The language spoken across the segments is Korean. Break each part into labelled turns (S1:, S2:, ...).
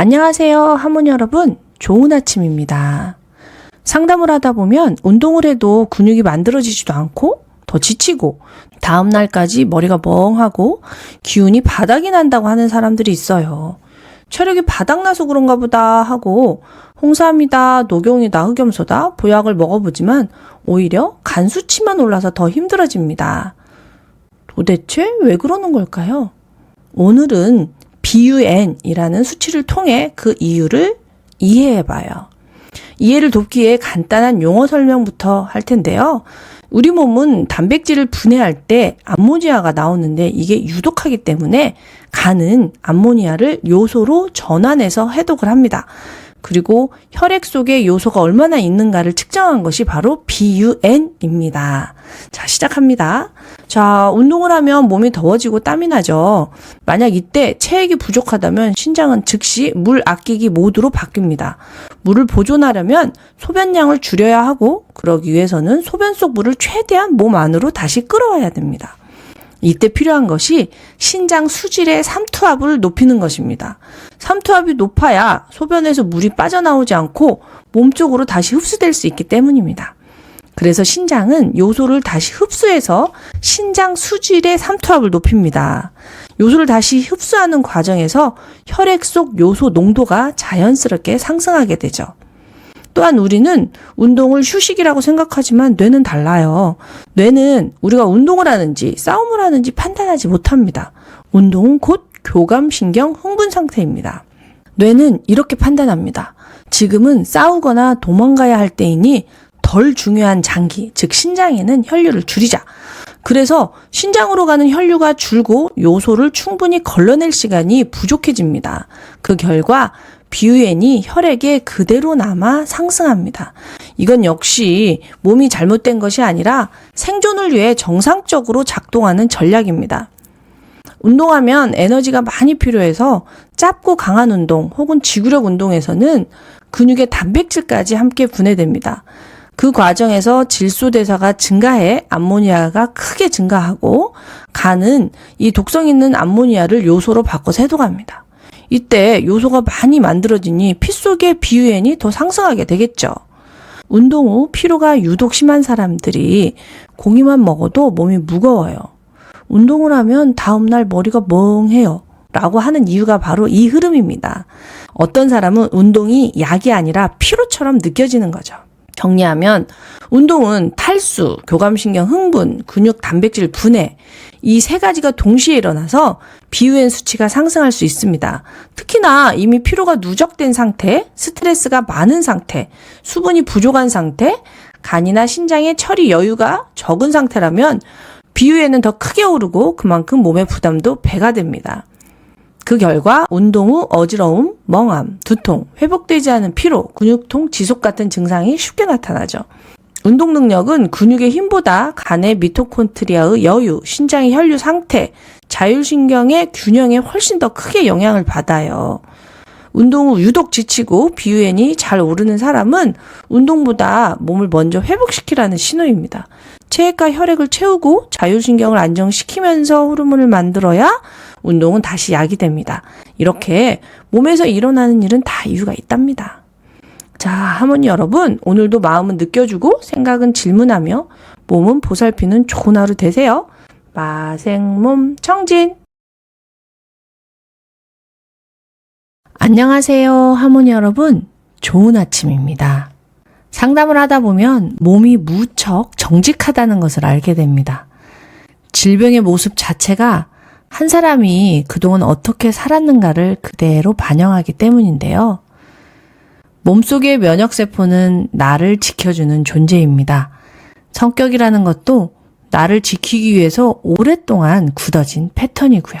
S1: 안녕하세요, 하모니 여러분. 좋은 아침입니다. 상담을 하다 보면 운동을 해도 근육이 만들어지지도 않고 더 지치고 다음 날까지 머리가 멍하고 기운이 바닥이 난다고 하는 사람들이 있어요. 체력이 바닥나서 그런가 보다 하고 홍삼이다, 녹용이다, 흑염소다, 보약을 먹어보지만 오히려 간 수치만 올라서 더 힘들어집니다. 도대체 왜 그러는 걸까요? 오늘은 BUN이라는 수치를 통해 그 이유를 이해해봐요. 이해를 돕기에 간단한 용어 설명부터 할 텐데요. 우리 몸은 단백질을 분해할 때 암모니아가 나오는데 이게 유독하기 때문에 간은 암모니아를 요소로 전환해서 해독을 합니다. 그리고 혈액 속에 요소가 얼마나 있는가를 측정한 것이 바로 BUN입니다. 자, 시작합니다. 자, 운동을 하면 몸이 더워지고 땀이 나죠. 만약 이때 체액이 부족하다면 신장은 즉시 물 아끼기 모드로 바뀝니다. 물을 보존하려면 소변량을 줄여야 하고 그러기 위해서는 소변 속 물을 최대한 몸 안으로 다시 끌어와야 됩니다. 이때 필요한 것이 신장 수질의 삼투압을 높이는 것입니다. 삼투압이 높아야 소변에서 물이 빠져나오지 않고 몸쪽으로 다시 흡수될 수 있기 때문입니다. 그래서 신장은 요소를 다시 흡수해서 신장 수질의 삼투압을 높입니다. 요소를 다시 흡수하는 과정에서 혈액 속 요소 농도가 자연스럽게 상승하게 되죠. 또한 우리는 운동을 휴식이라고 생각하지만 뇌는 달라요. 뇌는 우리가 운동을 하는지 싸움을 하는지 판단하지 못합니다. 운동은 곧 교감신경 흥분 상태입니다. 뇌는 이렇게 판단합니다. 지금은 싸우거나 도망가야 할 때이니 덜 중요한 장기, 즉 신장에는 혈류를 줄이자. 그래서 신장으로 가는 혈류가 줄고 요소를 충분히 걸러낼 시간이 부족해집니다. 그 결과 BUN이 혈액에 그대로 남아 상승합니다. 이건 역시 몸이 잘못된 것이 아니라 생존을 위해 정상적으로 작동하는 전략입니다. 운동하면 에너지가 많이 필요해서 짧고 강한 운동 혹은 지구력 운동에서는 근육의 단백질까지 함께 분해됩니다. 그 과정에서 질소대사가 증가해 암모니아가 크게 증가하고 간은 이 독성 있는 암모니아를 요소로 바꿔서 해독합니다. 이때 요소가 많이 만들어지니 피 속의 BUN이 더 상승하게 되겠죠. 운동 후 피로가 유독 심한 사람들이 고기만 먹어도 몸이 무거워요. 운동을 하면 다음날 머리가 멍해요. 라고 하는 이유가 바로 이 흐름입니다. 어떤 사람은 운동이 약이 아니라 피로처럼 느껴지는 거죠. 정리하면 운동은 탈수, 교감신경 흥분, 근육 단백질 분해 이 세 가지가 동시에 일어나서 BUN 수치가 상승할 수 있습니다. 특히나 이미 피로가 누적된 상태, 스트레스가 많은 상태, 수분이 부족한 상태, 간이나 신장의 처리 여유가 적은 상태라면 BUN은 더 크게 오르고 그만큼 몸의 부담도 배가 됩니다. 그 결과 운동 후 어지러움, 멍함, 두통, 회복되지 않은 피로, 근육통, 지속 같은 증상이 쉽게 나타나죠. 운동 능력은 근육의 힘보다 간의 미토콘드리아의 여유, 신장의 혈류 상태, 자율신경의 균형에 훨씬 더 크게 영향을 받아요. 운동 후 유독 지치고 BUN이 잘 오르는 사람은 운동보다 몸을 먼저 회복시키라는 신호입니다. 체액과 혈액을 채우고 자율신경을 안정시키면서 호르몬을 만들어야 운동은 다시 약이 됩니다. 이렇게 몸에서 일어나는 일은 다 이유가 있답니다. 자, 하모니 여러분, 오늘도 마음은 느껴주고 생각은 질문하며 몸은 보살피는 좋은 하루 되세요. 마생몸 청진! 안녕하세요, 하모니 여러분. 좋은 아침입니다. 상담을 하다 보면 몸이 무척 정직하다는 것을 알게 됩니다. 질병의 모습 자체가 한 사람이 그동안 어떻게 살았는가를 그대로 반영하기 때문인데요. 몸속의 면역세포는 나를 지켜주는 존재입니다. 성격이라는 것도 나를 지키기 위해서 오랫동안 굳어진 패턴이고요.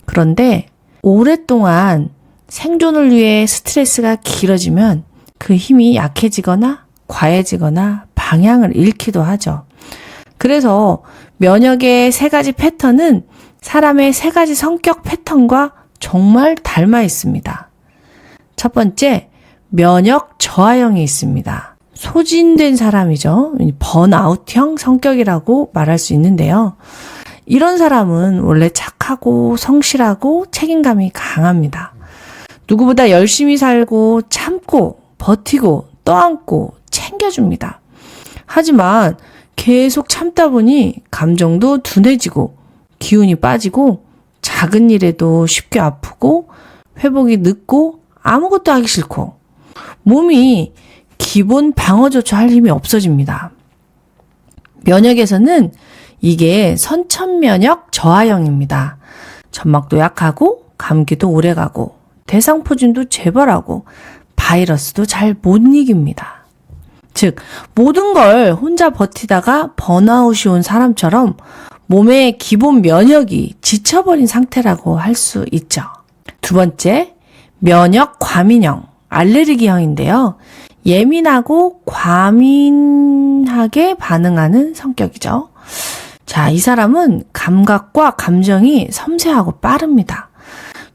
S1: 그런데 오랫동안 생존을 위해 스트레스가 길어지면 그 힘이 약해지거나 과해지거나 방향을 잃기도 하죠. 그래서 면역의 세 가지 패턴은 사람의 세 가지 성격 패턴과 정말 닮아 있습니다. 첫 번째, 면역 저하형이 있습니다. 소진된 사람이죠. 번아웃형 성격이라고 말할 수 있는데요. 이런 사람은 원래 착하고 성실하고 책임감이 강합니다. 누구보다 열심히 살고 참고 버티고 떠안고 챙겨줍니다. 하지만 계속 참다 보니 감정도 둔해지고 기운이 빠지고 작은 일에도 쉽게 아프고 회복이 늦고 아무것도 하기 싫고 몸이 기본 방어조차 할 힘이 없어집니다. 면역에서는 이게 선천면역 저하형입니다. 점막도 약하고 감기도 오래가고 대상포진도 재발하고 바이러스도 잘 못 이깁니다. 즉 모든 걸 혼자 버티다가 번아웃이 온 사람처럼 몸의 기본 면역이 지쳐버린 상태라고 할 수 있죠. 두 번째, 면역 과민형, 알레르기형인데요. 예민하고 과민하게 반응하는 성격이죠. 자, 이 사람은 감각과 감정이 섬세하고 빠릅니다.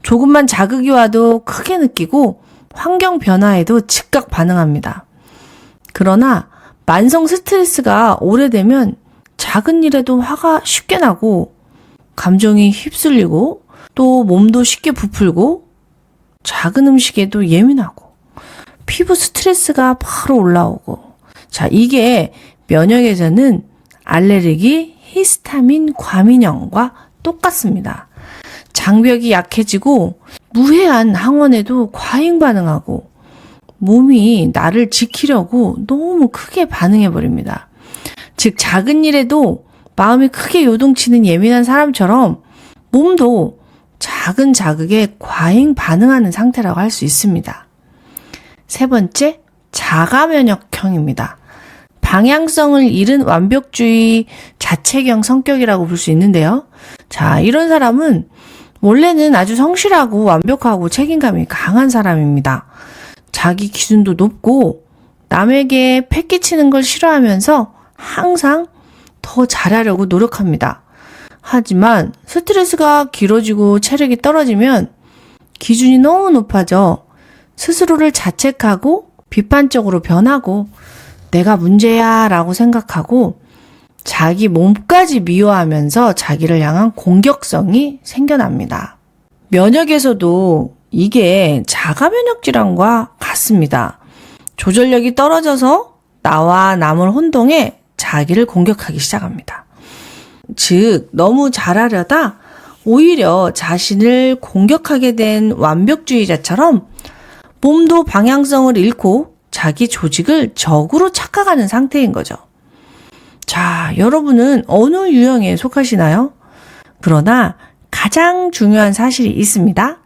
S1: 조금만 자극이 와도 크게 느끼고 환경 변화에도 즉각 반응합니다. 그러나 만성 스트레스가 오래되면 작은 일에도 화가 쉽게 나고 감정이 휩쓸리고 또 몸도 쉽게 부풀고 작은 음식에도 예민하고 피부 스트레스가 바로 올라오고 자 이게 면역에서는 알레르기 히스타민 과민형과 똑같습니다. 장벽이 약해지고 무해한 항원에도 과잉 반응하고 몸이 나를 지키려고 너무 크게 반응해버립니다. 즉 작은 일에도 마음이 크게 요동치는 예민한 사람처럼 몸도 작은 자극에 과잉 반응하는 상태라고 할 수 있습니다. 세 번째, 자가면역형입니다. 방향성을 잃은 완벽주의 자책형 성격이라고 볼 수 있는데요. 자, 이런 사람은 원래는 아주 성실하고 완벽하고 책임감이 강한 사람입니다. 자기 기준도 높고 남에게 패기치는 걸 싫어하면서 항상 더 잘하려고 노력합니다. 하지만 스트레스가 길어지고 체력이 떨어지면 기준이 너무 높아져 스스로를 자책하고 비판적으로 변하고 내가 문제야 라고 생각하고 자기 몸까지 미워하면서 자기를 향한 공격성이 생겨납니다. 면역에서도 이게 자가면역질환과 같습니다. 조절력이 떨어져서 나와 남을 혼동해 자기를 공격하기 시작합니다. 즉 너무 잘하려다 오히려 자신을 공격하게 된 완벽주의자처럼 몸도 방향성을 잃고 자기 조직을 적으로 착각하는 상태인 거죠. 자, 여러분은 어느 유형에 속하시나요? 그러나 가장 중요한 사실이 있습니다.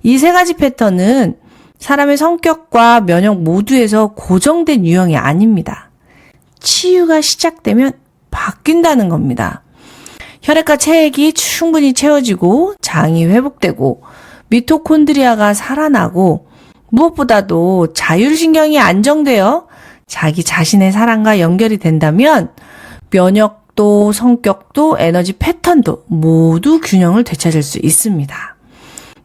S1: 이 세 가지 패턴은 사람의 성격과 면역 모두에서 고정된 유형이 아닙니다. 치유가 시작되면 바뀐다는 겁니다. 혈액과 체액이 충분히 채워지고 장이 회복되고 미토콘드리아가 살아나고 무엇보다도 자율신경이 안정되어 자기 자신의 사랑과 연결이 된다면 면역도 성격도 에너지 패턴도 모두 균형을 되찾을 수 있습니다.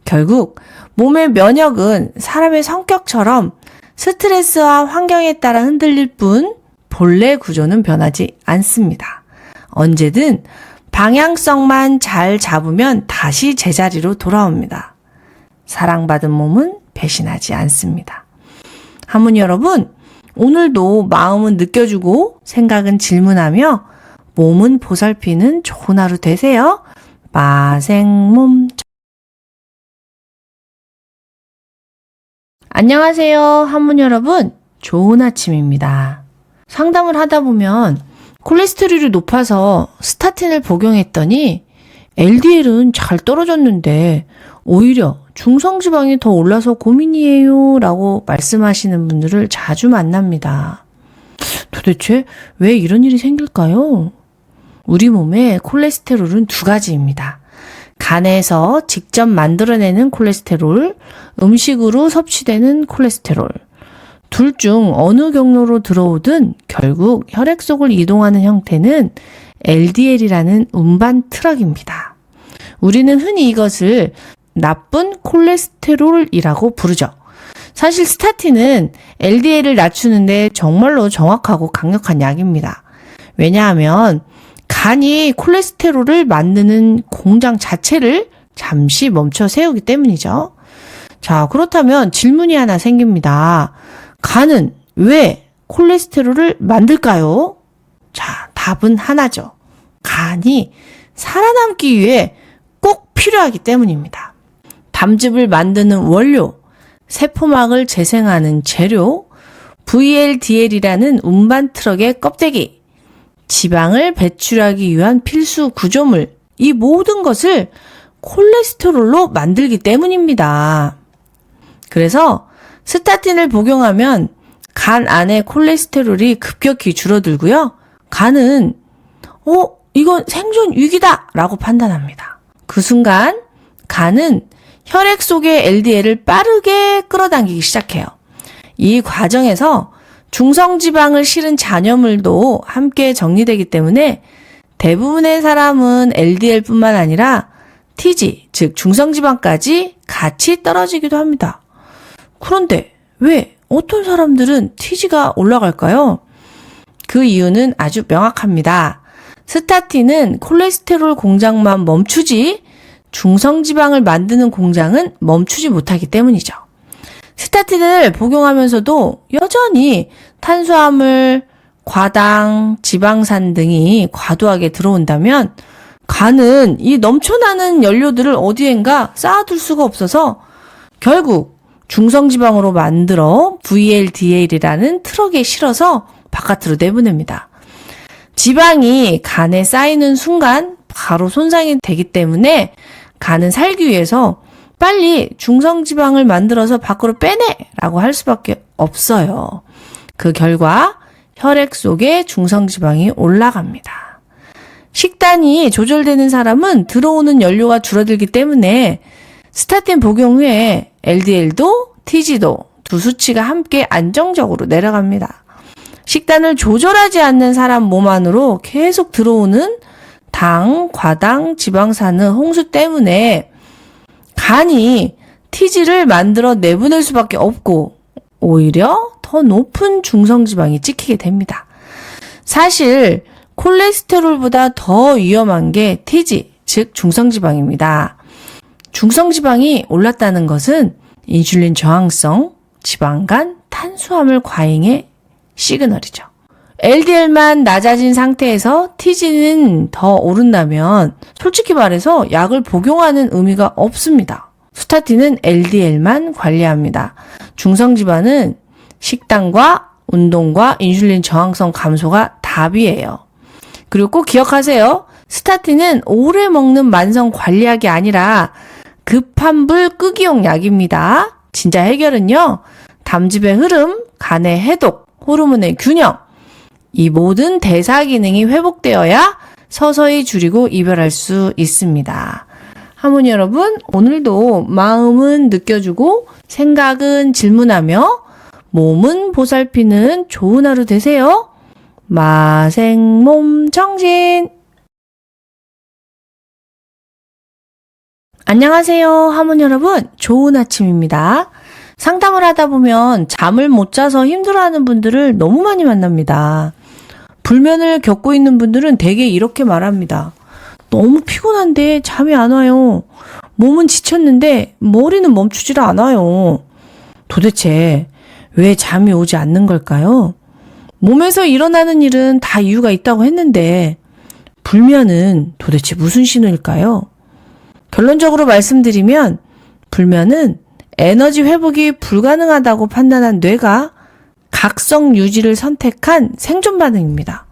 S1: 결국 몸의 면역은 사람의 성격처럼 스트레스와 환경에 따라 흔들릴 뿐 본래 구조는 변하지 않습니다. 언제든 방향성만 잘 잡으면 다시 제자리로 돌아옵니다. 사랑받은 몸은 배신하지 않습니다. 하모니 여러분, 오늘도 마음은 느껴주고 생각은 질문하며 몸은 보살피는 좋은 하루 되세요. 마생몸. 안녕하세요. 하모니 여러분, 좋은 아침입니다. 상담을 하다 보면 콜레스테롤이 높아서 스타틴을 복용했더니 LDL은 잘 떨어졌는데 오히려 중성지방이 더 올라서 고민이에요 라고 말씀하시는 분들을 자주 만납니다. 도대체 왜 이런 일이 생길까요? 우리 몸의 콜레스테롤은 두 가지입니다. 간에서 직접 만들어내는 콜레스테롤, 음식으로 섭취되는 콜레스테롤. 둘 중 어느 경로로 들어오든 결국 혈액 속을 이동하는 형태는 LDL이라는 운반 트럭입니다. 우리는 흔히 이것을 나쁜 콜레스테롤이라고 부르죠. 사실 스타틴은 LDL을 낮추는데 정말로 정확하고 강력한 약입니다. 왜냐하면 간이 콜레스테롤을 만드는 공장 자체를 잠시 멈춰 세우기 때문이죠. 자, 그렇다면 질문이 하나 생깁니다. 간은 왜 콜레스테롤을 만들까요? 자, 답은 하나죠. 간이 살아남기 위해 꼭 필요하기 때문입니다. 담즙을 만드는 원료, 세포막을 재생하는 재료, VLDL이라는 운반 트럭의 껍데기, 지방을 배출하기 위한 필수 구조물, 이 모든 것을 콜레스테롤로 만들기 때문입니다. 그래서 스타틴을 복용하면 간 안에 콜레스테롤이 급격히 줄어들고요. 간은 이건 생존 위기다 라고 판단합니다. 그 순간 간은 혈액 속의 LDL을 빠르게 끌어당기기 시작해요. 이 과정에서 중성지방을 실은 잔여물도 함께 정리되기 때문에 대부분의 사람은 LDL뿐만 아니라 TG, 즉 중성지방까지 같이 떨어지기도 합니다. 그런데 왜 어떤 사람들은 TG가 올라갈까요? 그 이유는 아주 명확합니다. 스타틴은 콜레스테롤 공장만 멈추지 중성지방을 만드는 공장은 멈추지 못하기 때문이죠. 스타틴을 복용하면서도 여전히 탄수화물, 과당, 지방산 등이 과도하게 들어온다면 간은 이 넘쳐나는 연료들을 어디엔가 쌓아둘 수가 없어서 결국 중성지방으로 만들어 VLDL이라는 트럭에 실어서 바깥으로 내보냅니다. 지방이 간에 쌓이는 순간 바로 손상이 되기 때문에 간은 살기 위해서 빨리 중성지방을 만들어서 밖으로 빼내라고 할 수밖에 없어요. 그 결과 혈액 속에 중성지방이 올라갑니다. 식단이 조절되는 사람은 들어오는 연료가 줄어들기 때문에 스타틴 복용 후에 LDL도 TG도 두 수치가 함께 안정적으로 내려갑니다. 식단을 조절하지 않는 사람 몸 안으로 계속 들어오는 당, 과당, 지방산의 홍수 때문에 간이 TG를 만들어 내보낼 수밖에 없고 오히려 더 높은 중성지방이 찍히게 됩니다. 사실 콜레스테롤보다 더 위험한 게 TG, 즉 중성지방입니다. 중성지방이 올랐다는 것은 인슐린 저항성, 지방간, 탄수화물 과잉의 시그널이죠. LDL만 낮아진 상태에서 TG는 더 오른다면 솔직히 말해서 약을 복용하는 의미가 없습니다. 스타틴은 LDL만 관리합니다. 중성지방은 식단과 운동과 인슐린 저항성 감소가 답이에요. 그리고 꼭 기억하세요. 스타틴은 오래 먹는 만성 관리약이 아니라 급한 불 끄기용 약입니다. 진짜 해결은요. 담즙의 흐름, 간의 해독, 호르몬의 균형, 이 모든 대사 기능이 회복되어야 서서히 줄이고 이별할 수 있습니다. 하모니 여러분, 오늘도 마음은 느껴주고 생각은 질문하며 몸은 보살피는 좋은 하루 되세요. 마생몸정신. 안녕하세요, 하모니 여러분. 좋은 아침입니다. 상담을 하다 보면 잠을 못 자서 힘들어하는 분들을 너무 많이 만납니다. 불면을 겪고 있는 분들은 대개 이렇게 말합니다. 너무 피곤한데 잠이 안 와요. 몸은 지쳤는데 머리는 멈추질 않아요. 도대체 왜 잠이 오지 않는 걸까요? 몸에서 일어나는 일은 다 이유가 있다고 했는데 불면은 도대체 무슨 신호일까요? 결론적으로 말씀드리면 불면은 에너지 회복이 불가능하다고 판단한 뇌가 각성 유지를 선택한 생존 반응입니다.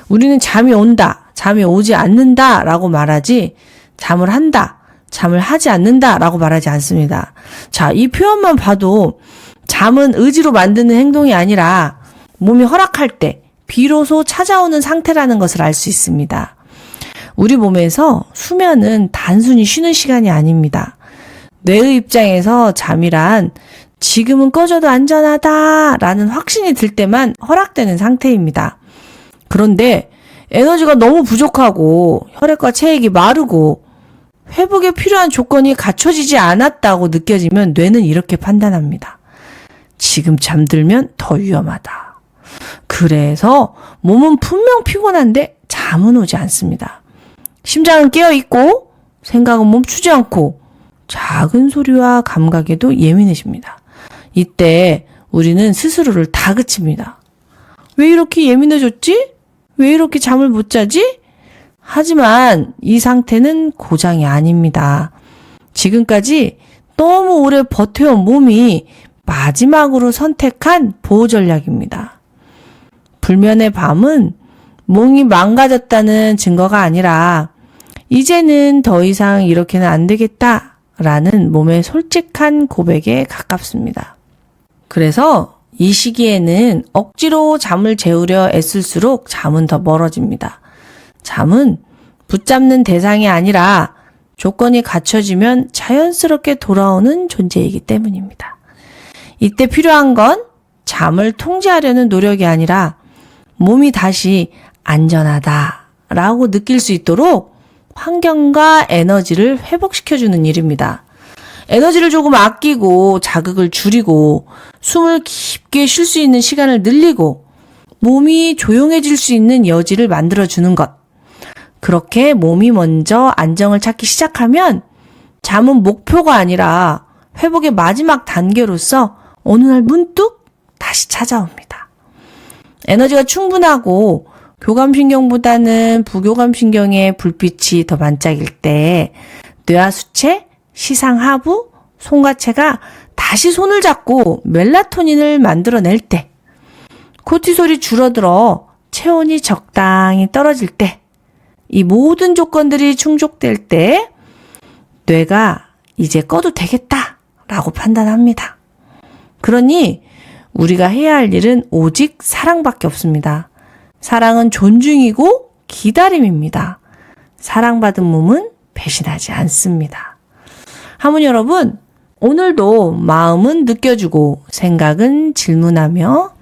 S1: 우리는 잠이 온다, 잠이 오지 않는다 라고 말하지 잠을 한다, 잠을 하지 않는다 라고 말하지 않습니다. 자, 이 표현만 봐도 잠은 의지로 만드는 행동이 아니라 몸이 허락할 때 비로소 찾아오는 상태라는 것을 알 수 있습니다. 우리 몸에서 수면은 단순히 쉬는 시간이 아닙니다. 뇌의 입장에서 잠이란 지금은 꺼져도 안전하다라는 확신이 들 때만 허락되는 상태입니다. 그런데 에너지가 너무 부족하고 혈액과 체액이 마르고 회복에 필요한 조건이 갖춰지지 않았다고 느껴지면 뇌는 이렇게 판단합니다. 지금 잠들면 더 위험하다. 그래서 몸은 분명 피곤한데 잠은 오지 않습니다. 심장은 깨어있고 생각은 멈추지 않고 작은 소리와 감각에도 예민해집니다. 이때 우리는 스스로를 다그칩니다. 왜 이렇게 예민해졌지? 왜 이렇게 잠을 못 자지? 하지만 이 상태는 고장이 아닙니다. 지금까지 너무 오래 버텨온 몸이 마지막으로 선택한 보호 전략입니다. 불면의 밤은 몸이 망가졌다는 증거가 아니라 이제는 더 이상 이렇게는 안 되겠다라는 몸의 솔직한 고백에 가깝습니다. 그래서 이 시기에는 억지로 잠을 재우려 애쓸수록 잠은 더 멀어집니다. 잠은 붙잡는 대상이 아니라 조건이 갖춰지면 자연스럽게 돌아오는 존재이기 때문입니다. 이때 필요한 건 잠을 통제하려는 노력이 아니라 몸이 다시 안전하다라고 느낄 수 있도록 환경과 에너지를 회복시켜주는 일입니다. 에너지를 조금 아끼고 자극을 줄이고 숨을 깊게 쉴 수 있는 시간을 늘리고 몸이 조용해질 수 있는 여지를 만들어주는 것. 그렇게 몸이 먼저 안정을 찾기 시작하면 잠은 목표가 아니라 회복의 마지막 단계로서 어느 날 문득 다시 찾아옵니다. 에너지가 충분하고 교감신경보다는 부교감신경의 불빛이 더 반짝일 때 뇌하수체, 시상하부, 송가체가 다시 손을 잡고 멜라토닌을 만들어낼 때, 코티솔이 줄어들어 체온이 적당히 떨어질 때, 이 모든 조건들이 충족될 때 뇌가 이제 꺼도 되겠다라고 판단합니다. 그러니 우리가 해야 할 일은 오직 사랑밖에 없습니다. 사랑은 존중이고 기다림입니다. 사랑받은 몸은 배신하지 않습니다. 하모니 여러분, 오늘도 마음은 느껴주고 생각은 질문하며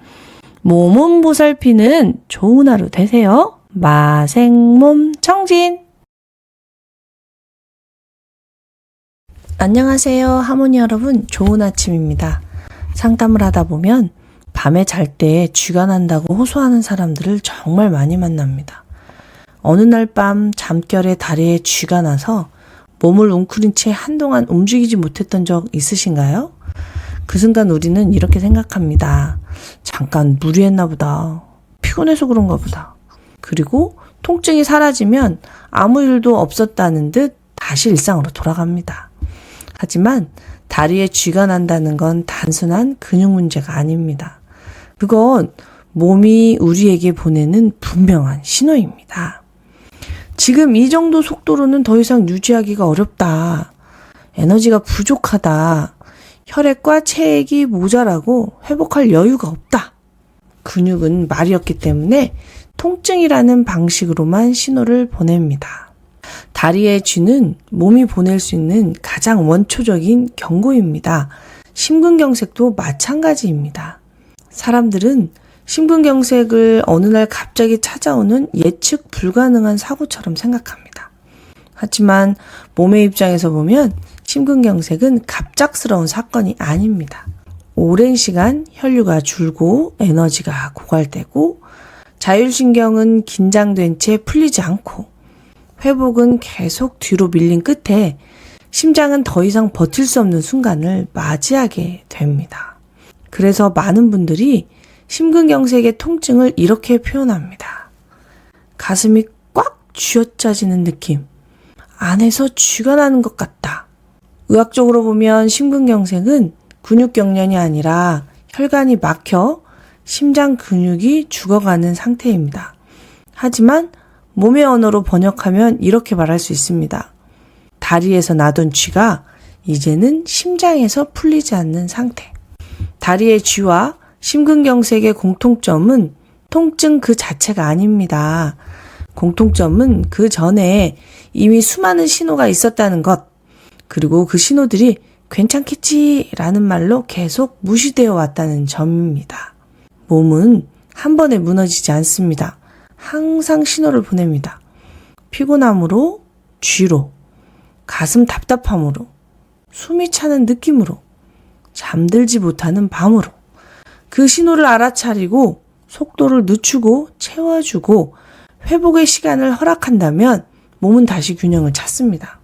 S1: 몸은 보살피는 좋은 하루 되세요. 마생몸 청진. 안녕하세요. 하모니 여러분, 좋은 아침입니다. 상담을 하다 보면 밤에 잘 때 쥐가 난다고 호소하는 사람들을 정말 많이 만납니다. 어느 날 밤 잠결에 다리에 쥐가 나서 몸을 웅크린 채 한동안 움직이지 못했던 적 있으신가요? 그 순간 우리는 이렇게 생각합니다. 잠깐 무리했나 보다. 피곤해서 그런가 보다. 그리고 통증이 사라지면 아무 일도 없었다는 듯 다시 일상으로 돌아갑니다. 하지만 다리에 쥐가 난다는 건 단순한 근육 문제가 아닙니다. 그건 몸이 우리에게 보내는 분명한 신호입니다. 지금 이 정도 속도로는 더 이상 유지하기가 어렵다. 에너지가 부족하다. 혈액과 체액이 모자라고 회복할 여유가 없다. 근육은 말이었기 때문에 통증이라는 방식으로만 신호를 보냅니다. 다리의 쥐는 몸이 보낼 수 있는 가장 원초적인 경고입니다. 심근경색도 마찬가지입니다. 사람들은 심근경색을 어느 날 갑자기 찾아오는 예측 불가능한 사고처럼 생각합니다. 하지만 몸의 입장에서 보면 심근경색은 갑작스러운 사건이 아닙니다. 오랜 시간 혈류가 줄고 에너지가 고갈되고 자율신경은 긴장된 채 풀리지 않고 회복은 계속 뒤로 밀린 끝에 심장은 더 이상 버틸 수 없는 순간을 맞이하게 됩니다. 그래서 많은 분들이 심근경색의 통증을 이렇게 표현합니다. 가슴이 꽉 쥐어짜지는 느낌. 안에서 쥐가 나는 것 같다. 의학적으로 보면 심근경색은 근육경련이 아니라 혈관이 막혀 심장 근육이 죽어가는 상태입니다. 하지만 몸의 언어로 번역하면 이렇게 말할 수 있습니다. 다리에서 나던 쥐가 이제는 심장에서 풀리지 않는 상태. 다리의 쥐와 심근경색의 공통점은 통증 그 자체가 아닙니다. 공통점은 그 전에 이미 수많은 신호가 있었다는 것, 그리고 그 신호들이 괜찮겠지라는 말로 계속 무시되어 왔다는 점입니다. 몸은 한 번에 무너지지 않습니다. 항상 신호를 보냅니다. 피곤함으로, 쥐로, 가슴 답답함으로, 숨이 차는 느낌으로, 잠들지 못하는 밤으로 그 신호를 알아차리고 속도를 늦추고 채워주고 회복의 시간을 허락한다면 몸은 다시 균형을 찾습니다.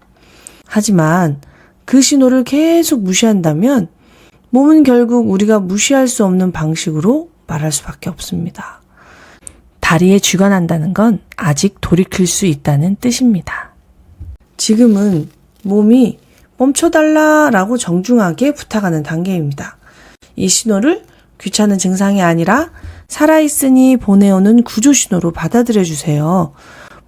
S1: 하지만 그 신호를 계속 무시한다면 몸은 결국 우리가 무시할 수 없는 방식으로 말할 수밖에 없습니다. 다리에 쥐가 난다는 건 아직 돌이킬 수 있다는 뜻입니다. 지금은 몸이 멈춰달라라고 정중하게 부탁하는 단계입니다. 이 신호를 귀찮은 증상이 아니라 살아있으니 보내오는 구조 신호로 받아들여 주세요.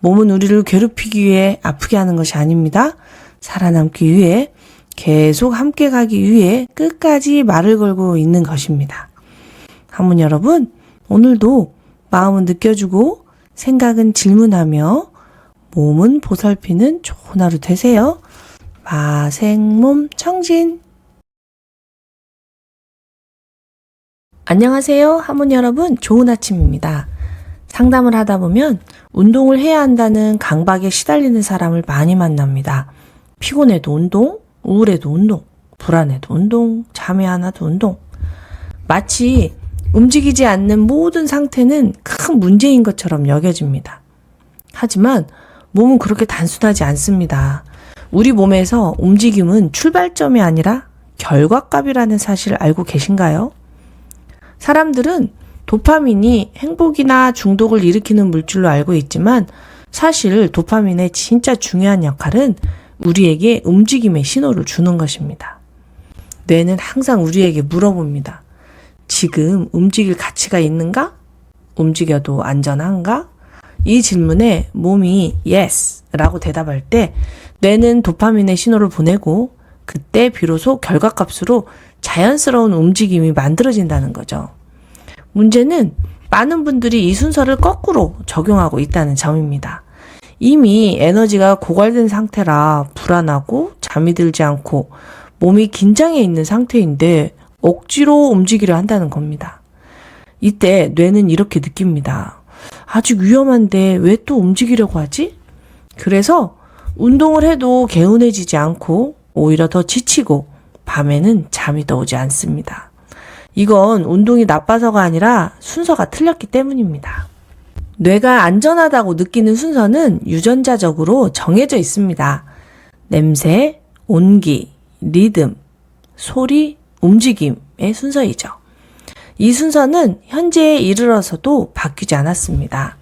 S1: 몸은 우리를 괴롭히기 위해 아프게 하는 것이 아닙니다. 살아남기 위해, 계속 함께 가기 위해 끝까지 말을 걸고 있는 것입니다. 하모니 여러분, 오늘도 마음은 느껴주고 생각은 질문하며 몸은 보살피는 좋은 하루 되세요. 마생몸 청진. 안녕하세요. 하모니 여러분, 좋은 아침입니다. 상담을 하다 보면 운동을 해야 한다는 강박에 시달리는 사람을 많이 만납니다. 피곤해도 운동, 우울해도 운동, 불안해도 운동, 잠이 안 와도 운동. 마치 움직이지 않는 모든 상태는 큰 문제인 것처럼 여겨집니다. 하지만 몸은 그렇게 단순하지 않습니다. 우리 몸에서 움직임은 출발점이 아니라 결과값이라는 사실을 알고 계신가요? 사람들은 도파민이 행복이나 중독을 일으키는 물질로 알고 있지만 사실 도파민의 진짜 중요한 역할은 우리에게 움직임의 신호를 주는 것입니다. 뇌는 항상 우리에게 물어봅니다. 지금 움직일 가치가 있는가? 움직여도 안전한가? 이 질문에 몸이 yes 라고 대답할 때 뇌는 도파민의 신호를 보내고 그때 비로소 결과값으로 자연스러운 움직임이 만들어진다는 거죠. 문제는 많은 분들이 이 순서를 거꾸로 적용하고 있다는 점입니다. 이미 에너지가 고갈된 상태라 불안하고 잠이 들지 않고 몸이 긴장해 있는 상태인데 억지로 움직이려 한다는 겁니다. 이때 뇌는 이렇게 느낍니다. 아직 위험한데 왜 또 움직이려고 하지? 그래서 운동을 해도 개운해지지 않고 오히려 더 지치고 밤에는 잠이 더 오지 않습니다. 이건 운동이 나빠서가 아니라 순서가 틀렸기 때문입니다. 뇌가 안전하다고 느끼는 순서는 유전자적으로 정해져 있습니다. 냄새, 온기, 리듬, 소리, 움직임의 순서이죠. 이 순서는 현재에 이르러서도 바뀌지 않았습니다.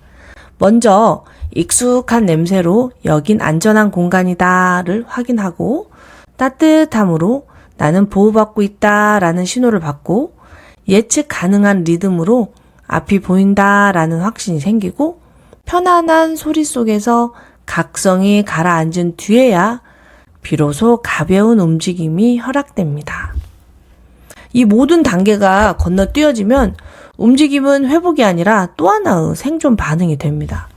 S1: 먼저 익숙한 냄새로 여긴 안전한 공간이다를 확인하고 따뜻함으로 나는 보호받고 있다라는 신호를 받고 예측 가능한 리듬으로 앞이 보인다라는 확신이 생기고 편안한 소리 속에서 각성이 가라앉은 뒤에야 비로소 가벼운 움직임이 허락됩니다. 이 모든 단계가 건너뛰어지면 움직임은 회복이 아니라 또 하나의 생존 반응이 됩니다.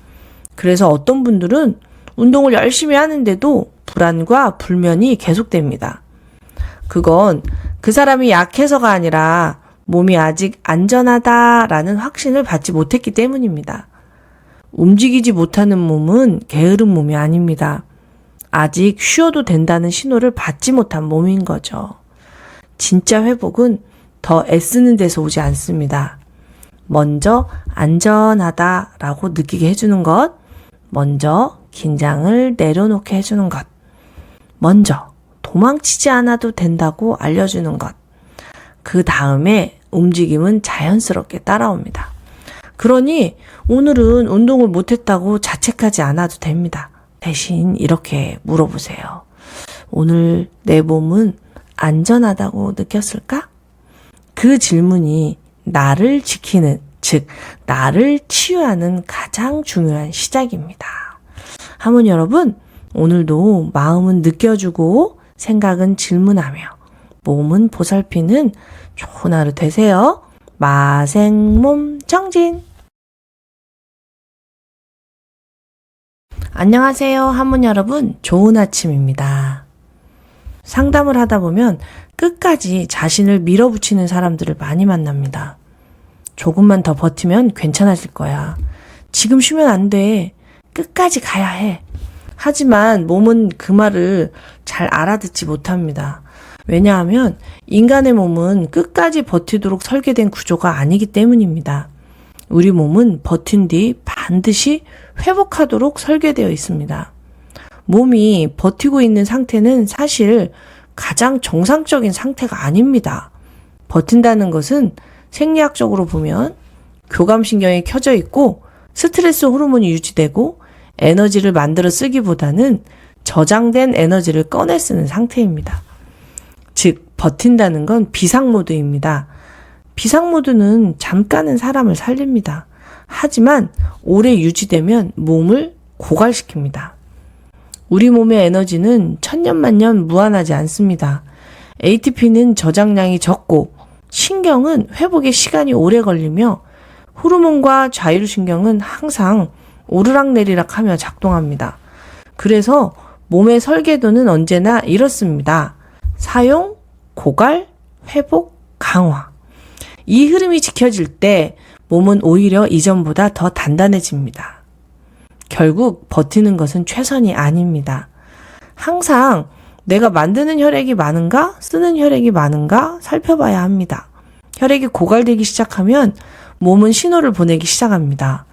S1: 그래서 어떤 분들은 운동을 열심히 하는데도 불안과 불면이 계속됩니다. 그건 그 사람이 약해서가 아니라 몸이 아직 안전하다라는 확신을 받지 못했기 때문입니다. 움직이지 못하는 몸은 게으른 몸이 아닙니다. 아직 쉬어도 된다는 신호를 받지 못한 몸인 거죠. 진짜 회복은 더 애쓰는 데서 오지 않습니다. 먼저 안전하다라고 느끼게 해주는 것, 먼저 긴장을 내려놓게 해주는 것, 먼저 도망치지 않아도 된다고 알려주는 것, 그 다음에 움직임은 자연스럽게 따라옵니다. 그러니 오늘은 운동을 못했다고 자책하지 않아도 됩니다. 대신 이렇게 물어보세요. 오늘 내 몸은 안전하다고 느꼈을까? 그 질문이 나를 지키는, 즉 나를 치유하는 가장 중요한 시작입니다. 하모니 여러분, 오늘도 마음은 느껴주고 생각은 질문하며 몸은 보살피는 좋은 하루 되세요. 마생몸 청진. 안녕하세요. 하모니 여러분, 좋은 아침입니다. 상담을 하다 보면 끝까지 자신을 밀어붙이는 사람들을 많이 만납니다. 조금만 더 버티면 괜찮아질 거야. 지금 쉬면 안 돼. 끝까지 가야 해. 하지만 몸은 그 말을 잘 알아듣지 못합니다. 왜냐하면 인간의 몸은 끝까지 버티도록 설계된 구조가 아니기 때문입니다. 우리 몸은 버틴 뒤 반드시 회복하도록 설계되어 있습니다. 몸이 버티고 있는 상태는 사실 가장 정상적인 상태가 아닙니다. 버틴다는 것은 생리학적으로 보면 교감신경이 켜져 있고 스트레스 호르몬이 유지되고 에너지를 만들어 쓰기보다는 저장된 에너지를 꺼내 쓰는 상태입니다. 즉, 버틴다는 건 비상모드입니다. 비상모드는 잠깐은 사람을 살립니다. 하지만 오래 유지되면 몸을 고갈시킵니다. 우리 몸의 에너지는 천년만년 무한하지 않습니다. ATP는 저장량이 적고 신경은 회복에 시간이 오래 걸리며 호르몬과 자율신경은 항상 오르락내리락 하며 작동합니다. 그래서 몸의 설계도는 언제나 이렇습니다. 사용, 고갈, 회복, 강화. 이 흐름이 지켜질 때 몸은 오히려 이전보다 더 단단해집니다. 결국 버티는 것은 최선이 아닙니다. 항상 내가 만드는 혈액이 많은가, 쓰는 혈액이 많은가 살펴봐야 합니다. 혈액이 고갈되기 시작하면 몸은 신호를 보내기 시작합니다.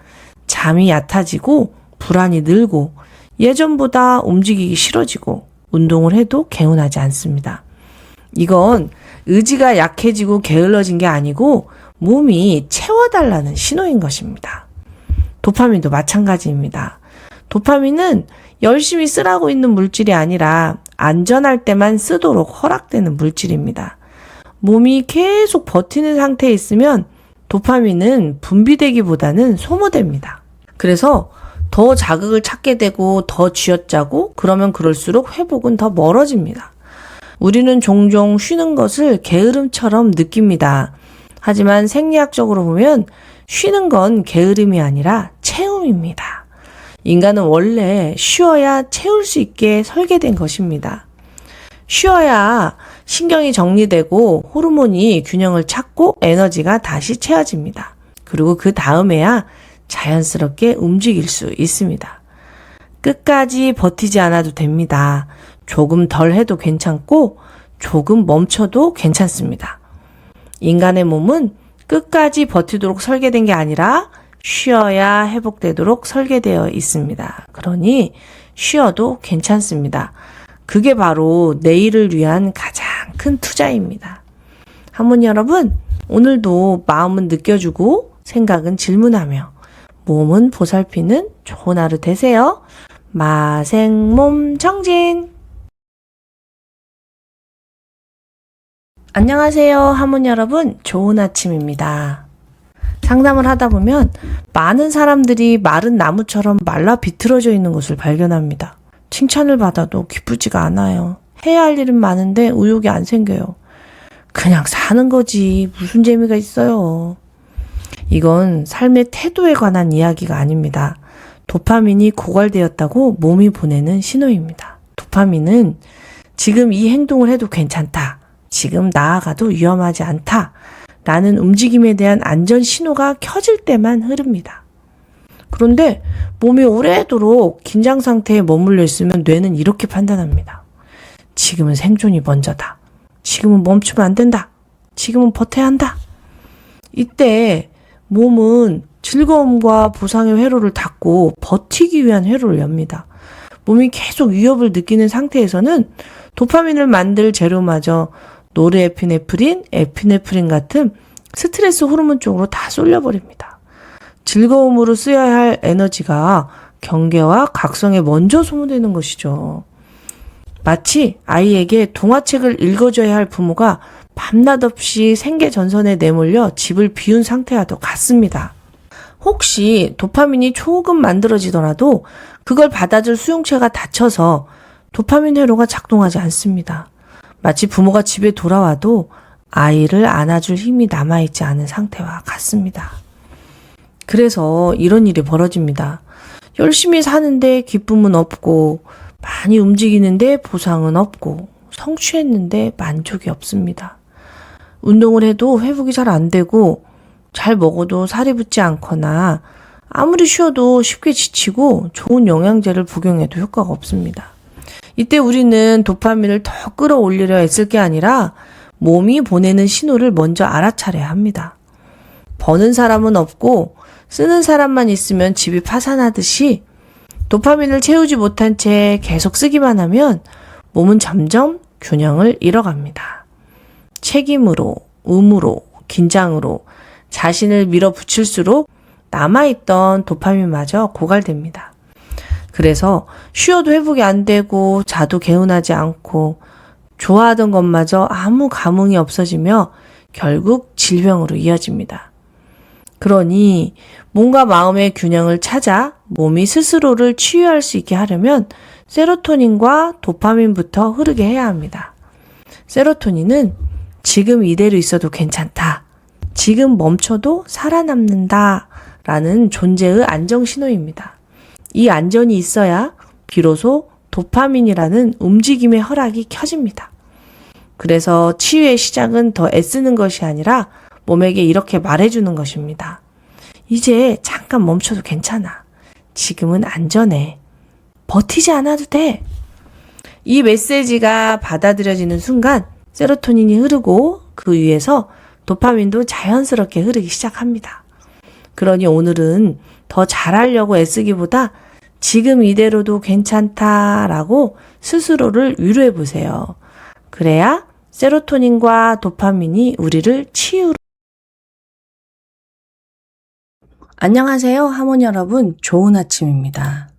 S1: 잠이 얕아지고 불안이 늘고 예전보다 움직이기 싫어지고 운동을 해도 개운하지 않습니다. 이건 의지가 약해지고 게을러진 게 아니고 몸이 채워달라는 신호인 것입니다. 도파민도 마찬가지입니다. 도파민은 열심히 쓰라고 있는 물질이 아니라 안전할 때만 쓰도록 허락되는 물질입니다. 몸이 계속 버티는 상태에 있으면 도파민은 분비되기보다는 소모됩니다. 그래서 더 자극을 찾게 되고 더 쥐어짜고 그러면 그럴수록 회복은 더 멀어집니다. 우리는 종종 쉬는 것을 게으름처럼 느낍니다. 하지만 생리학적으로 보면 쉬는 건 게으름이 아니라 채움입니다. 인간은 원래 쉬어야 채울 수 있게 설계된 것입니다. 쉬어야 신경이 정리되고 호르몬이 균형을 찾고 에너지가 다시 채워집니다. 그리고 그 다음에야 자연스럽게 움직일 수 있습니다. 끝까지 버티지 않아도 됩니다. 조금 덜 해도 괜찮고 조금 멈춰도 괜찮습니다. 인간의 몸은 끝까지 버티도록 설계된 게 아니라 쉬어야 회복되도록 설계되어 있습니다. 그러니 쉬어도 괜찮습니다. 그게 바로 내일을 위한 가장 큰 투자입니다. 한문 여러분, 오늘도 마음은 느껴주고 생각은 질문하며 몸은 보살피는 좋은 하루 되세요. 마생몸 정진! 안녕하세요, 하모니 여러분. 좋은 아침입니다. 상담을 하다 보면 많은 사람들이 마른 나무처럼 말라 비틀어져 있는 것을 발견합니다. 칭찬을 받아도 기쁘지가 않아요. 해야 할 일은 많은데 의욕이 안 생겨요. 그냥 사는 거지 무슨 재미가 있어요. 이건 삶의 태도에 관한 이야기가 아닙니다. 도파민이 고갈되었다고 몸이 보내는 신호입니다. 도파민은 지금 이 행동을 해도 괜찮다. 지금 나아가도 위험하지 않다. 라는 움직임에 대한 안전 신호가 켜질 때만 흐릅니다. 그런데 몸이 오래도록 긴장 상태에 머물러 있으면 뇌는 이렇게 판단합니다. 지금은 생존이 먼저다. 지금은 멈추면 안 된다. 지금은 버텨야 한다. 이때 몸은 즐거움과 보상의 회로를 닫고 버티기 위한 회로를 엽니다. 몸이 계속 위협을 느끼는 상태에서는 도파민을 만들 재료마저 노르에피네프린, 에피네프린 같은 스트레스 호르몬 쪽으로 다 쏠려버립니다. 즐거움으로 쓰여야 할 에너지가 경계와 각성에 먼저 소모되는 것이죠. 마치 아이에게 동화책을 읽어줘야 할 부모가 밤낮 없이 생계전선에 내몰려 집을 비운 상태와도 같습니다. 혹시 도파민이 조금 만들어지더라도 그걸 받아줄 수용체가 닫혀서 도파민 회로가 작동하지 않습니다. 마치 부모가 집에 돌아와도 아이를 안아줄 힘이 남아있지 않은 상태와 같습니다. 그래서 이런 일이 벌어집니다. 열심히 사는데 기쁨은 없고 많이 움직이는데 보상은 없고 성취했는데 만족이 없습니다. 운동을 해도 회복이 잘 안 되고 잘 먹어도 살이 붙지 않거나 아무리 쉬어도 쉽게 지치고 좋은 영양제를 복용해도 효과가 없습니다. 이때 우리는 도파민을 더 끌어올리려 애쓸 게 아니라 몸이 보내는 신호를 먼저 알아차려야 합니다. 버는 사람은 없고 쓰는 사람만 있으면 집이 파산하듯이 도파민을 채우지 못한 채 계속 쓰기만 하면 몸은 점점 균형을 잃어갑니다. 책임으로, 의무로, 긴장으로 자신을 밀어붙일수록 남아있던 도파민마저 고갈됩니다. 그래서 쉬어도 회복이 안 되고 자도 개운하지 않고 좋아하던 것마저 아무 감흥이 없어지며 결국 질병으로 이어집니다. 그러니 몸과 마음의 균형을 찾아 몸이 스스로를 치유할 수 있게 하려면 세로토닌과 도파민부터 흐르게 해야 합니다. 세로토닌은 지금 이대로 있어도 괜찮다. 지금 멈춰도 살아남는다. 라는 존재의 안정신호입니다. 이 안전이 있어야 비로소 도파민이라는 움직임의 허락이 켜집니다. 그래서 치유의 시작은 더 애쓰는 것이 아니라 몸에게 이렇게 말해주는 것입니다. 이제 잠깐 멈춰도 괜찮아. 지금은 안전해. 버티지 않아도 돼. 이 메시지가 받아들여지는 순간 세로토닌이 흐르고 그 위에서 도파민도 자연스럽게 흐르기 시작합니다. 그러니 오늘은 더 잘하려고 애쓰기보다 지금 이대로도 괜찮다라고 스스로를 위로해 보세요. 그래야 세로토닌과 도파민이 우리를 치유로. 안녕하세요, 하모니 여러분. 좋은 아침입니다.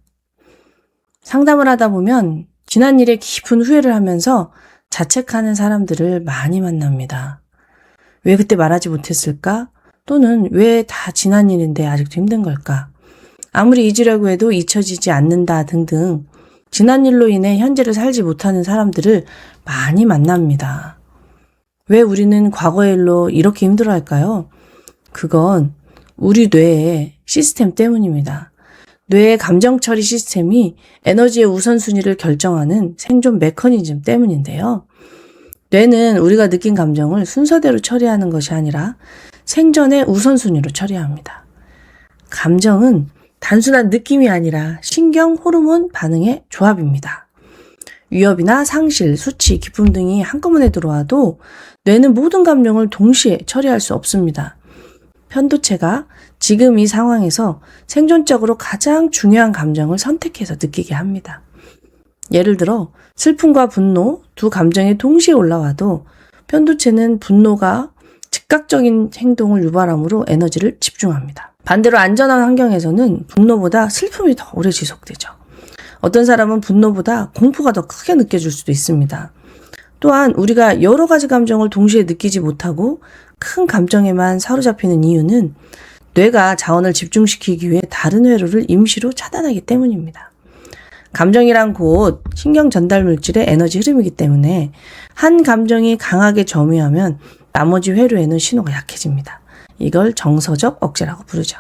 S1: 상담을 하다 보면 지난 일에 깊은 후회를 하면서 자책하는 사람들을 많이 만납니다. 왜 그때 말하지 못했을까? 또는 왜 다 지난 일인데 아직도 힘든 걸까? 아무리 잊으려고 해도 잊혀지지 않는다 등등 지난 일로 인해 현재를 살지 못하는 사람들을 많이 만납니다. 왜 우리는 과거의 일로 이렇게 힘들어할까요? 그건 우리 뇌의 시스템 때문입니다. 뇌의 감정 처리 시스템이 에너지의 우선순위를 결정하는 생존 메커니즘 때문인데요. 뇌는 우리가 느낀 감정을 순서대로 처리하는 것이 아니라 생전의 우선순위로 처리합니다. 감정은 단순한 느낌이 아니라 신경 호르몬 반응의 조합입니다. 위협이나 상실, 수치, 기쁨 등이 한꺼번에 들어와도 뇌는 모든 감정을 동시에 처리할 수 없습니다. 편도체가 지금 이 상황에서 생존적으로 가장 중요한 감정을 선택해서 느끼게 합니다. 예를 들어 슬픔과 분노 두 감정이 동시에 올라와도 편도체는 분노가 즉각적인 행동을 유발하므로 에너지를 집중합니다. 반대로 안전한 환경에서는 분노보다 슬픔이 더 오래 지속되죠. 어떤 사람은 분노보다 공포가 더 크게 느껴질 수도 있습니다. 또한 우리가 여러 가지 감정을 동시에 느끼지 못하고 큰 감정에만 사로잡히는 이유는 뇌가 자원을 집중시키기 위해 다른 회로를 임시로 차단하기 때문입니다. 감정이란 곧 신경 전달 물질의 에너지 흐름이기 때문에 한 감정이 강하게 점유하면 나머지 회로에는 신호가 약해집니다. 이걸 정서적 억제라고 부르죠.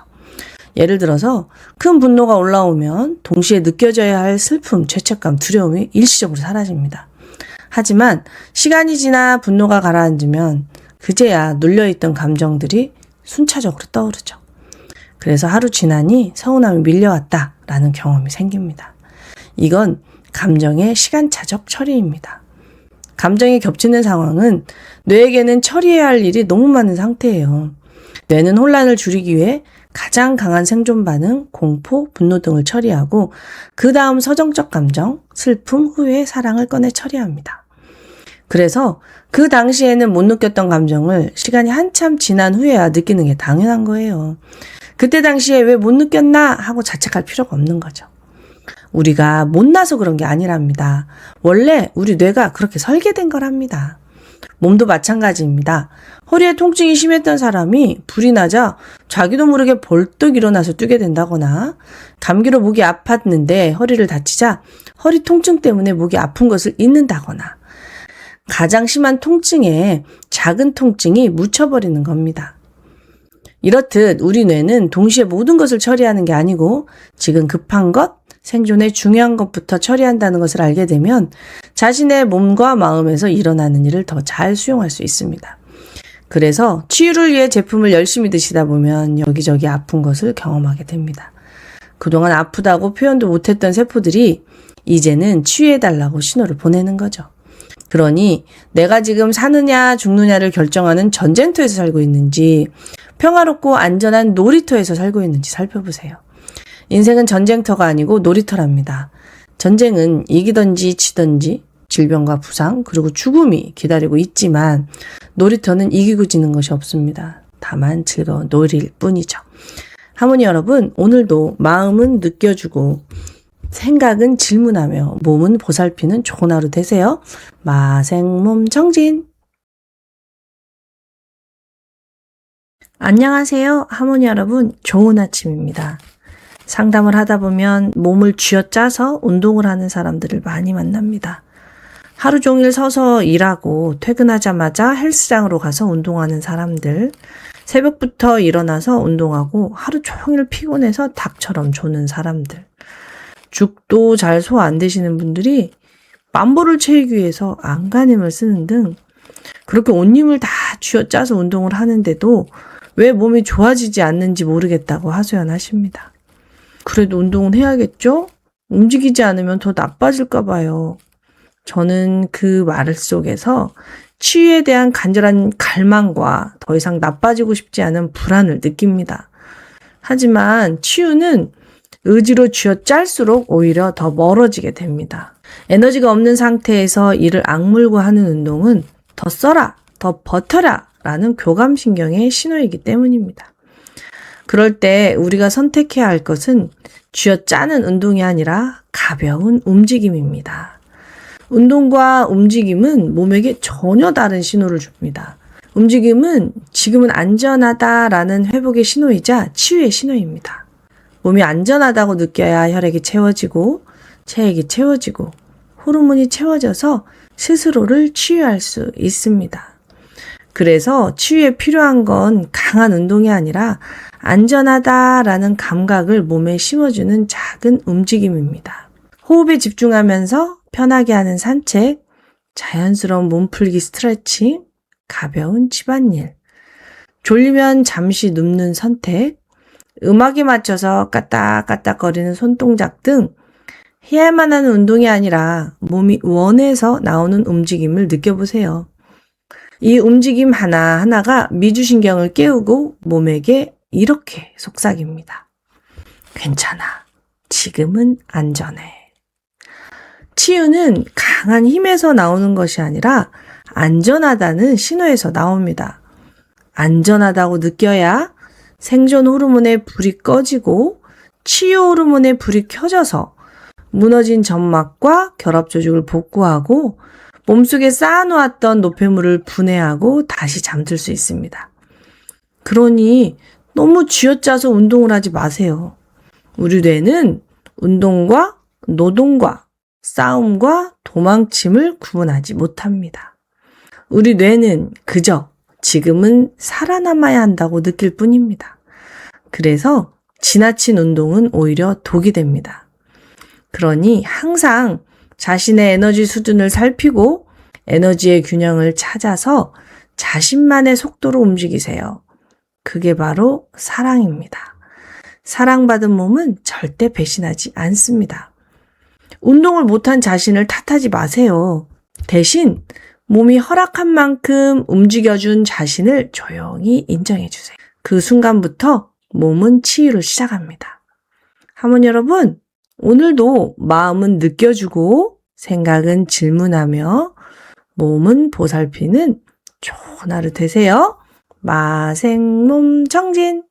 S1: 예를 들어서 큰 분노가 올라오면 동시에 느껴져야 할 슬픔, 죄책감, 두려움이 일시적으로 사라집니다. 하지만 시간이 지나 분노가 가라앉으면 그제야 눌려있던 감정들이 순차적으로 떠오르죠. 그래서 하루 지나니 서운함이 밀려왔다라는 경험이 생깁니다. 이건 감정의 시간차적 처리입니다. 감정이 겹치는 상황은 뇌에게는 처리해야 할 일이 너무 많은 상태예요. 뇌는 혼란을 줄이기 위해 가장 강한 생존 반응, 공포, 분노 등을 처리하고 그 다음 서정적 감정, 슬픔, 후회, 사랑을 꺼내 처리합니다. 그래서 그 당시에는 못 느꼈던 감정을 시간이 한참 지난 후에야 느끼는 게 당연한 거예요. 그때 당시에 왜 못 느꼈나 하고 자책할 필요가 없는 거죠. 우리가 못나서 그런 게 아니랍니다. 원래 우리 뇌가 그렇게 설계된 거랍니다. 몸도 마찬가지입니다. 허리에 통증이 심했던 사람이 불이 나자 자기도 모르게 벌떡 일어나서 뛰게 된다거나 감기로 목이 아팠는데 허리를 다치자 허리 통증 때문에 목이 아픈 것을 잊는다거나 가장 심한 통증에 작은 통증이 묻혀버리는 겁니다. 이렇듯 우리 뇌는 동시에 모든 것을 처리하는 게 아니고 지금 급한 것, 생존에 중요한 것부터 처리한다는 것을 알게 되면 자신의 몸과 마음에서 일어나는 일을 더 잘 수용할 수 있습니다. 그래서 치유를 위해 제품을 열심히 드시다 보면 여기저기 아픈 것을 경험하게 됩니다. 그동안 아프다고 표현도 못했던 세포들이 이제는 치유해달라고 신호를 보내는 거죠. 그러니 내가 지금 사느냐 죽느냐를 결정하는 전쟁터에서 살고 있는지 평화롭고 안전한 놀이터에서 살고 있는지 살펴보세요. 인생은 전쟁터가 아니고 놀이터랍니다. 전쟁은 이기든지 지든지 질병과 부상, 그리고 죽음이 기다리고 있지만 놀이터는 이기고 지는 것이 없습니다. 다만 즐거운 놀이일 뿐이죠. 할머니 여러분, 오늘도 마음은 느껴주고 생각은 질문하며 몸은 보살피는 좋은 하루 되세요. 마생몸 정진! 안녕하세요. 할머니 여러분, 좋은 아침입니다. 상담을 하다 보면 몸을 쥐어짜서 운동을 하는 사람들을 많이 만납니다. 하루 종일 서서 일하고 퇴근하자마자 헬스장으로 가서 운동하는 사람들, 새벽부터 일어나서 운동하고 하루 종일 피곤해서 닭처럼 조는 사람들, 죽도 잘 소화 안 되시는 분들이 맘보를 채우기 위해서 안간힘을 쓰는 등 그렇게 온 힘을 다 쥐어짜서 운동을 하는데도 왜 몸이 좋아지지 않는지 모르겠다고 하소연하십니다. 그래도 운동은 해야겠죠? 움직이지 않으면 더 나빠질까 봐요. 저는 그 말 속에서 치유에 대한 간절한 갈망과 더 이상 나빠지고 싶지 않은 불안을 느낍니다. 하지만 치유는 의지로 쥐어짤수록 오히려 더 멀어지게 됩니다. 에너지가 없는 상태에서 이를 악물고 하는 운동은 더 써라, 더 버텨라 라는 교감신경의 신호이기 때문입니다. 그럴 때 우리가 선택해야 할 것은 쥐어짜는 운동이 아니라 가벼운 움직임입니다. 운동과 움직임은 몸에게 전혀 다른 신호를 줍니다. 움직임은 지금은 안전하다라는 회복의 신호이자 치유의 신호입니다. 몸이 안전하다고 느껴야 혈액이 채워지고 체액이 채워지고 호르몬이 채워져서 스스로를 치유할 수 있습니다. 그래서 치유에 필요한 건 강한 운동이 아니라 안전하다라는 감각을 몸에 심어주는 작은 움직임입니다. 호흡에 집중하면서 편하게 하는 산책, 자연스러운 몸풀기 스트레칭, 가벼운 집안일, 졸리면 잠시 눕는 선택, 음악에 맞춰서 까딱까딱거리는 손동작 등 해야만 하는 운동이 아니라 몸이 원해서 나오는 움직임을 느껴보세요. 이 움직임 하나하나가 미주신경을 깨우고 몸에게 이렇게 속삭입니다. 괜찮아. 지금은 안전해. 치유는 강한 힘에서 나오는 것이 아니라 안전하다는 신호에서 나옵니다. 안전하다고 느껴야 생존 호르몬의 불이 꺼지고 치유 호르몬의 불이 켜져서 무너진 점막과 결합 조직을 복구하고 몸속에 쌓아놓았던 노폐물을 분해하고 다시 잠들 수 있습니다. 그러니 너무 쥐어짜서 운동을 하지 마세요. 우리 뇌는 운동과 노동과 싸움과 도망침을 구분하지 못합니다. 우리 뇌는 그저 지금은 살아남아야 한다고 느낄 뿐입니다. 그래서 지나친 운동은 오히려 독이 됩니다. 그러니 항상 자신의 에너지 수준을 살피고 에너지의 균형을 찾아서 자신만의 속도로 움직이세요. 그게 바로 사랑입니다. 사랑받은 몸은 절대 배신하지 않습니다. 운동을 못한 자신을 탓하지 마세요. 대신 몸이 허락한 만큼 움직여준 자신을 조용히 인정해주세요. 그 순간부터 몸은 치유를 시작합니다. 할머니 여러분, 오늘도 마음은 느껴주고 생각은 질문하며 몸은 보살피는 좋은 하루 되세요. 마생몸 정진!